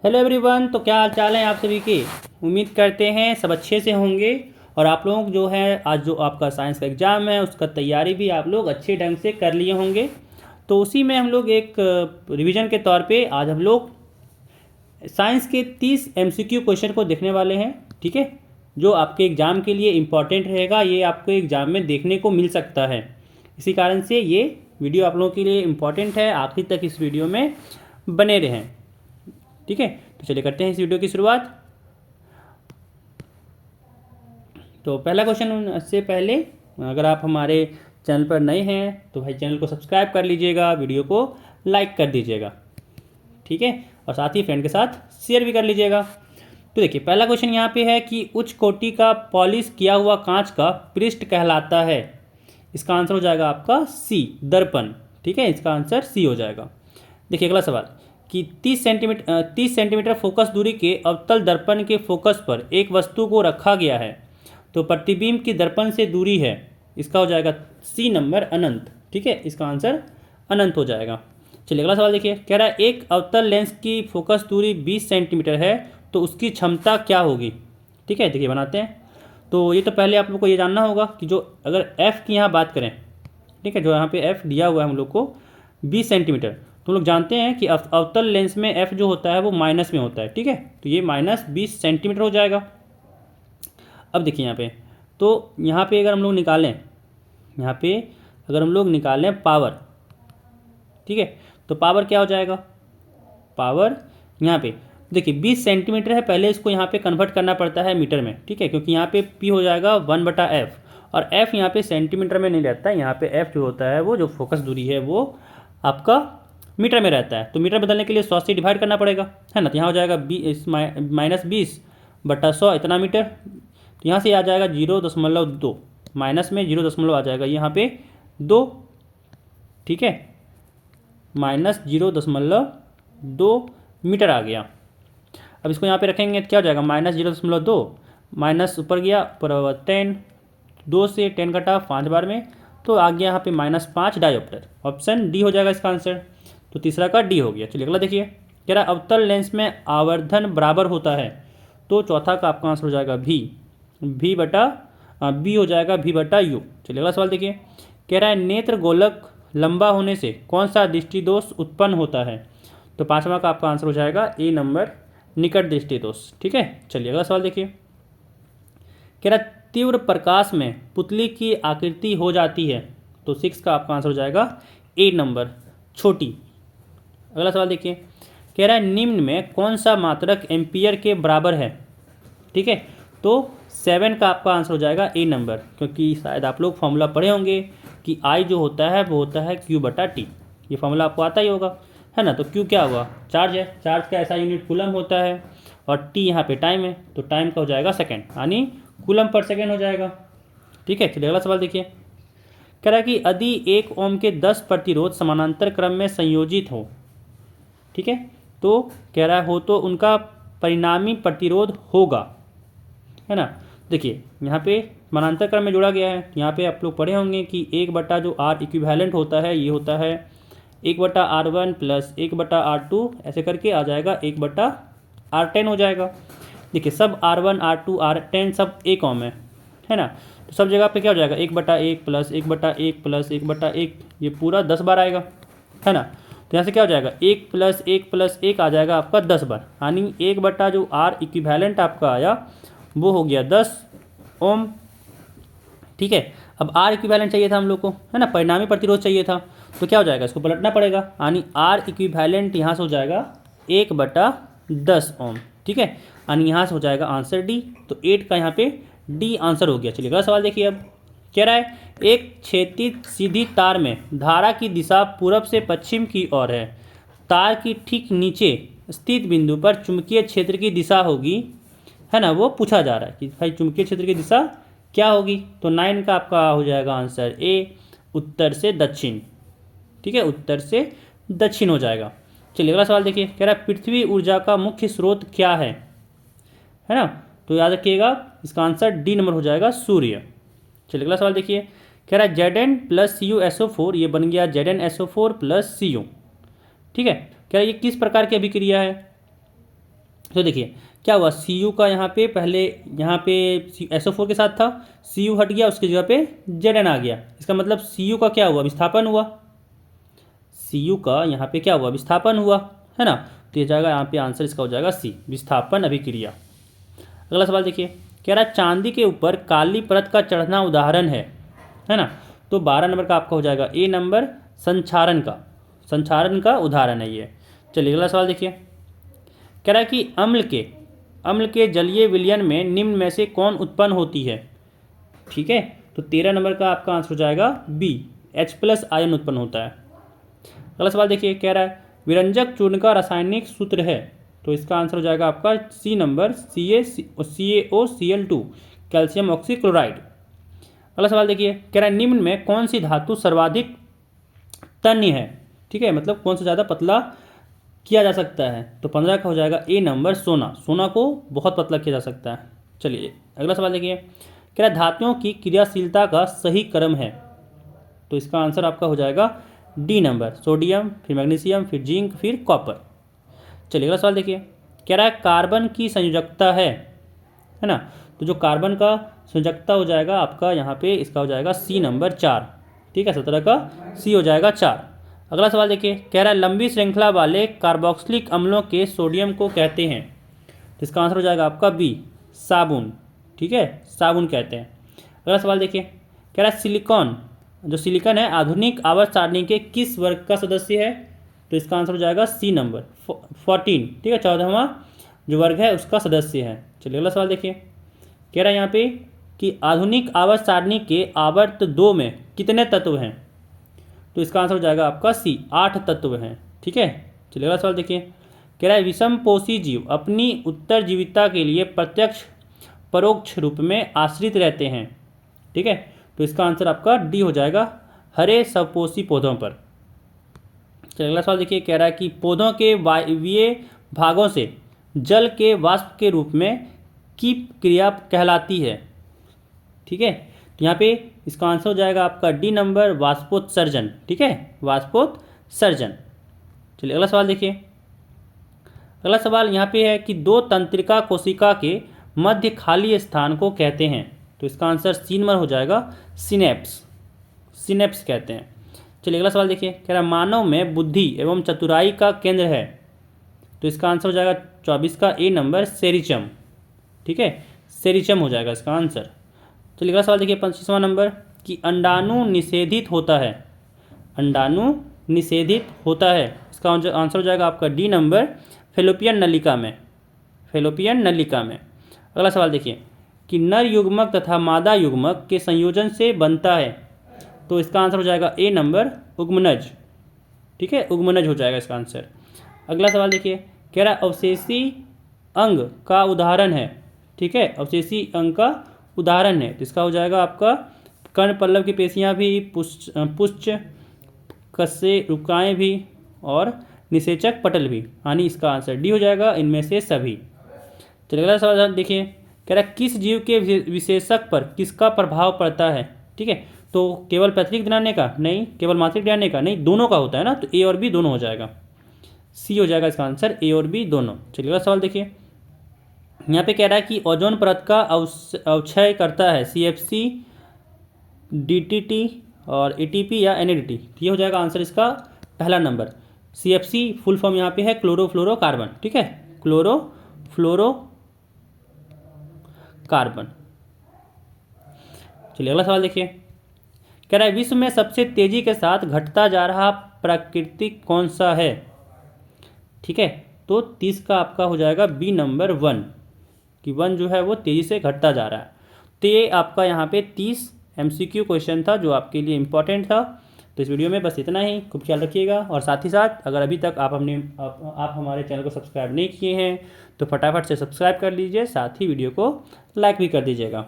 Hello everyone. तो क्या हाल चाल है आप सभी के। उम्मीद करते हैं सब अच्छे से होंगे। और आप लोग जो है आज जो आपका साइंस का एग्ज़ाम है उसका तैयारी भी आप लोग अच्छे ढंग से कर लिए होंगे। तो उसी में हम लोग एक रिवीजन के तौर पे आज हम लोग साइंस के 30 एमसीक्यू क्वेश्चन को देखने वाले हैं। ठीक है, जो आपके एग्ज़ाम के लिए इम्पॉर्टेंट रहेगा, ये आपको एग्ज़ाम में देखने को मिल सकता है। इसी कारण से ये वीडियो आप लोगों के लिए इम्पॉर्टेंट है, आखिर तक इस वीडियो में बने रहें। ठीक है, तो चलिए करते हैं इस वीडियो की शुरुआत। तो पहला क्वेश्चन से पहले अगर आप हमारे चैनल पर नए हैं तो भाई चैनल को सब्सक्राइब कर लीजिएगा, वीडियो को लाइक कर दीजिएगा। ठीक है, और साथ ही फ्रेंड के साथ शेयर भी कर लीजिएगा। तो देखिए पहला क्वेश्चन यहाँ पे है कि उच्च कोटि का पॉलिश किया हुआ कांच का पृष्ठ कहलाता है। इसका आंसर हो जाएगा आपका सी, दर्पण। ठीक है, इसका आंसर सी हो जाएगा। देखिए अगला सवाल कि 30 सेंटीमीटर फोकस दूरी के अवतल दर्पण के फोकस पर एक वस्तु को रखा गया है, तो प्रतिबिंब की दर्पण से दूरी है। इसका हो जाएगा सी नंबर, अनंत। ठीक है, इसका आंसर अनंत हो जाएगा। चलिए अगला सवाल देखिए, कह रहा है एक अवतल लेंस की फोकस दूरी 20 सेंटीमीटर है, तो उसकी क्षमता क्या होगी। ठीक है, देखिए बनाते हैं। तो ये तो पहले आप लोग को ये जानना होगा कि जो अगर एफ़ की यहाँ बात करें, ठीक है, जो यहाँ पे एफ़ दिया हुआ है हम लोग को 20 सेंटीमीटर, तो हम लोग जानते हैं कि अवतल लेंस में एफ़ जो होता है वो माइनस में होता है। ठीक है, तो ये -20 सेंटीमीटर हो जाएगा। अब देखिए यहाँ पे, तो यहाँ पे अगर हम लोग निकालें, यहाँ पे अगर हम लोग निकालें पावर, ठीक है, तो पावर क्या हो जाएगा। पावर यहाँ पे देखिए 20 सेंटीमीटर है, पहले इसको यहाँ पे कन्वर्ट करना पड़ता है मीटर में। ठीक है, क्योंकि यहाँ पे पी हो जाएगा 1/f, और f यहाँ पे सेंटीमीटर में नहीं रहता है, यहाँ पे f जो होता है वो जो फोकस दूरी है वो आपका मीटर में रहता है। तो मीटर बदलने के लिए 100 से डिवाइड करना पड़ेगा, है ना। तो यहाँ हो जाएगा -20/100 इतना मीटर। तो यहाँ से आ जाएगा 0.2, माइनस में 0 आ जाएगा यहाँ पे 2। ठीक है, -0.2 मीटर आ गया। अब इसको यहाँ पे रखेंगे तो क्या हो जाएगा, -0.2, माइनस ऊपर गया, ऊपर 10, 2 से 10 घटा 5 बार में, तो आ गया यहाँ पे -5 डायोप्टर। ऑप्शन डी हो जाएगा इसका आंसर। तो तीसरा का डी हो गया। चलिए अगला देखिए, कह रहा अवतल लेंस में आवर्धन बराबर होता है, तो चौथा का आपका आंसर हो जाएगा भी बी हो जाएगा v/u। चलिए अगला सवाल देखिए, कह रहा है नेत्र गोलक लंबा होने से कौन सा दृष्टि दोष उत्पन्न होता है। तो पांचवा का आपका आंसर हो जाएगा ए नंबर, निकट दृष्टि दोष। ठीक है, चलिए अगला सवाल देखिए, कह रहा तीव्र प्रकाश में पुतली की आकृति हो जाती है, तो 6 का आपका आंसर हो जाएगा ए नंबर, छोटी। अगला सवाल देखिए, कह रहा है निम्न में कौन सा मात्रक एम्पियर के बराबर है। ठीक है, तो 7 का आपका आंसर हो जाएगा ए नंबर, क्योंकि शायद आप लोग फॉर्मूला पढ़े होंगे कि आई जो होता है वो होता है Q/T। ये फॉर्मूला आपको आता ही होगा, है ना। तो Q क्या हुआ, चार्ज है, चार्ज का ऐसा यूनिट कूलम होता है, और T यहाँ पे टाइम है, तो टाइम का हो जाएगा सेकेंड, यानी कूलम पर सेकेंड हो जाएगा। ठीक है, चलिए अगला सवाल देखिए, कह रहा है कि यदि 1 ओम के 10 प्रतिरोध समानांतर क्रम में संयोजित हो, ठीक है, तो कह रहा हो तो उनका परिणामी प्रतिरोध होगा, है ना। देखिए यहाँ पे समानांतर क्रम में जोड़ा गया है, यहाँ पे आप लोग पढ़े होंगे कि 1 जो R इक्विवेलेंट होता है ये होता है 1/R1 प्लस 1/R2, ऐसे करके आ जाएगा 1/R10 हो जाएगा। देखिए सब R1 R2 R10 सब 1 ओम है ना। तो सब जगह पे क्या हो जाएगा 1/1 प्लस 1/1 प्लस 1/1, ये पूरा 10 बार आएगा, है ना। तो यहाँ से क्या हो जाएगा 1 + 1 + 1 आ जाएगा आपका 10 बार, यानी 1 जो R इक्विवेलेंट आपका आया वो हो गया 10 ओम। ठीक है, अब R इक्विवेलेंट चाहिए था हम लोग को, है ना, परिणामी प्रतिरोध चाहिए था, तो क्या हो जाएगा इसको पलटना पड़ेगा, यानी R इक्विवेलेंट यहाँ से हो जाएगा 1/10 ओम। ठीक है, यानी यहाँ से हो जाएगा आंसर डी। तो 8 का यहाँ पे डी आंसर हो गया। चलिए अगला सवाल देखिए, अब कह रहा है एक क्षैतिज सीधी तार में धारा की दिशा पूरब से पश्चिम की ओर है, तार की ठीक नीचे स्थित बिंदु पर चुंबकीय क्षेत्र की दिशा होगी, है ना, वो पूछा जा रहा है कि भाई चुंबकीय क्षेत्र की दिशा क्या होगी। तो 9 का आपका हो जाएगा आंसर ए, उत्तर से दक्षिण। ठीक है, उत्तर से दक्षिण हो जाएगा। चलिए अगला सवाल देखिए, कह रहा है पृथ्वी ऊर्जा का मुख्य स्रोत क्या है ना। तो याद रखिएगा इसका आंसर डी नंबर हो जाएगा, सूर्य। चलिए अगला सवाल देखिए, कह रहा है Zn + CuSO4, ये बन गया ZnSO4 + Cu। ठीक है, कह रहा है ये किस प्रकार की अभिक्रिया है। तो देखिए क्या हुआ, Cu का यहाँ पे पहले यहाँ पे SO4 के साथ था, Cu हट गया, उसकी जगह पे Zn आ गया। इसका मतलब Cu का क्या हुआ, विस्थापन हुआ। Cu का यहाँ पे क्या हुआ, विस्थापन हुआ, है ना। तो ये जाएगा यहाँ पे आंसर इसका हो जाएगा सी, विस्थापन अभिक्रिया। अगला सवाल देखिए, कह रहा है चांदी के ऊपर काली परत का चढ़ना उदाहरण है ना। तो 12 नंबर का आपका हो जाएगा ए नंबर, संक्षारण का उदाहरण है ये। चलिए अगला सवाल देखिए, कह रहा है कि अम्ल के जलीय विलयन में निम्न में से कौन उत्पन्न होती है। ठीक है, तो 13 नंबर का आपका आंसर हो जाएगा बी, H+ आयन उत्पन्न होता है। अगला सवाल देखिए, कह रहा है विरंजक चूर्ण का रासायनिक सूत्र है। तो इसका आंसर हो जाएगा आपका C number, CaCO Cl2, calcium oxychloride. अगला सवाल देखिए, कह रहा है निम्न में कौन सी धातु सर्वाधिक तन्य है। ठीक है, मतलब कौन सा ज़्यादा पतला किया जा सकता है। तो 15 का हो जाएगा ए नंबर, सोना को बहुत पतला किया जा सकता है। चलिए अगला सवाल देखिए, कह रहा है धातुओं की क्रियाशीलता का सही क्रम है। तो इसका आंसर आपका हो जाएगा डी नंबर, सोडियम, फिर मैग्नीशियम, फिर जिंक, फिर कॉपर। चलिए अगला सवाल देखिए, कह रहा है कार्बन की संयोजकता है ना। तो जो कार्बन का संयोजकता हो जाएगा आपका यहाँ पे, इसका हो जाएगा सी नंबर 4। ठीक है, 17 का सी हो जाएगा 4। अगला सवाल देखिए, कह रहा है लंबी श्रृंखला वाले कार्बोक्सिलिक अम्लों के सोडियम को कहते हैं। तो इसका आंसर हो जाएगा आपका बी, साबुन। ठीक है, साबुन कहते हैं। अगला सवाल देखिए, कह रहा है सिलिकॉन है आधुनिक आवर्त सारणी के किस वर्ग का सदस्य है। तो इसका आंसर हो जाएगा सी नंबर, 14। ठीक है, 14वां जो वर्ग है उसका सदस्य है। चलिए अगला सवाल देखिए, कह रहा है यहाँ पे कि आधुनिक आवर्त सारणी के आवर्त 2 में कितने तत्व हैं। तो इसका आंसर हो जाएगा आपका सी, 8 तत्व हैं। ठीक है, चलिए अगला सवाल देखिए, कह रहा है विषमपोषी जीव अपनी उत्तरजीविता के लिए प्रत्यक्ष परोक्ष रूप में आश्रित रहते हैं। ठीक है, तो इसका आंसर आपका डी हो जाएगा, हरे सपोषी पौधों पर। चलिए अगला सवाल देखिए, कह रहा है कि पौधों के वायवीय भागों से जल के वाष्प के रूप में की क्रिया कहलाती है। ठीक है, तो यहाँ पे इसका आंसर हो जाएगा आपका डी नंबर, वाष्पोत्सर्जन। ठीक है, वाष्पोत्सर्जन। चलिए अगला सवाल देखिए, अगला सवाल यहाँ पे है कि 2 तंत्रिका कोशिका के मध्य खाली स्थान को कहते हैं। तो इसका आंसर सी नंबर हो जाएगा, सिनेप्स कहते हैं। चलिए अगला सवाल देखिए, कह रहा है मानव में बुद्धि एवं चतुराई का केंद्र है। तो इसका आंसर हो जाएगा 24 का ए नंबर, सेरिचम। ठीक है, सेरिचम हो जाएगा इसका आंसर। चलिए अगला सवाल देखिए, 25वां नंबर, कि अंडाणु निषेधित होता है। अंडाणु निषेधित होता है, इसका आंसर हो जाएगा आपका डी नंबर, फेलोपियन नलिका में। अगला सवाल देखिए, कि नर युग्मक तथा मादा युग्मक के संयोजन से बनता है। तो इसका आंसर हो जाएगा ए नंबर, उग्मनज। ठीक है, उग्मनज हो जाएगा इसका आंसर। अगला सवाल देखिए, कह रहा है अवशेषी अंग का उदाहरण है। ठीक है, अवशेषी अंग का उदाहरण है, तो इसका हो जाएगा आपका कर्ण पल्लव की पेशियाँ भी, पुष्ट कस्से रुकाएँ भी, और निषेचक पटल भी, यानी इसका आंसर डी हो जाएगा, इनमें से सभी। चलिए अगला सवाल देखिए, कह रहा है किस जीव के विशेषक पर किसका प्रभाव पड़ता है। ठीक है, तो केवल पैतृक DNA का नहीं, केवल मातृक DNA का नहीं, दोनों का होता है ना। तो ए और बी दोनों हो जाएगा, सी हो जाएगा इसका आंसर, ए और बी दोनों। चलिए अगला सवाल देखिए, यहाँ पे कह रहा है कि ओजोन परत का अवक्षय करता है CFC, DTT और ATP या NADT। ये हो जाएगा आंसर इसका पहला नंबर। CFC फुल फॉर्म यहाँ पे है क्लोरोफ्लोरोकार्बन। ठीक है, क्लोरोफ्लोरोकार्बन। चलिए अगला सवाल देखिए, कह रहा है विश्व में सबसे तेजी के साथ घटता जा रहा प्राकृतिक कौन सा है। ठीक है, तो 30 का आपका हो जाएगा बी नंबर, वन, कि वन जो है वो तेज़ी से घटता जा रहा है। तो ये आपका यहाँ पे 30 MCQ क्वेश्चन था जो आपके लिए इम्पोर्टेंट था। तो इस वीडियो में बस इतना ही, खूब ख्याल रखिएगा। और साथ ही साथ अगर अभी तक आप हमारे चैनल को सब्सक्राइब नहीं किए हैं तो फटाफट से सब्सक्राइब कर लीजिए, साथ ही वीडियो को लाइक भी कर दीजिएगा।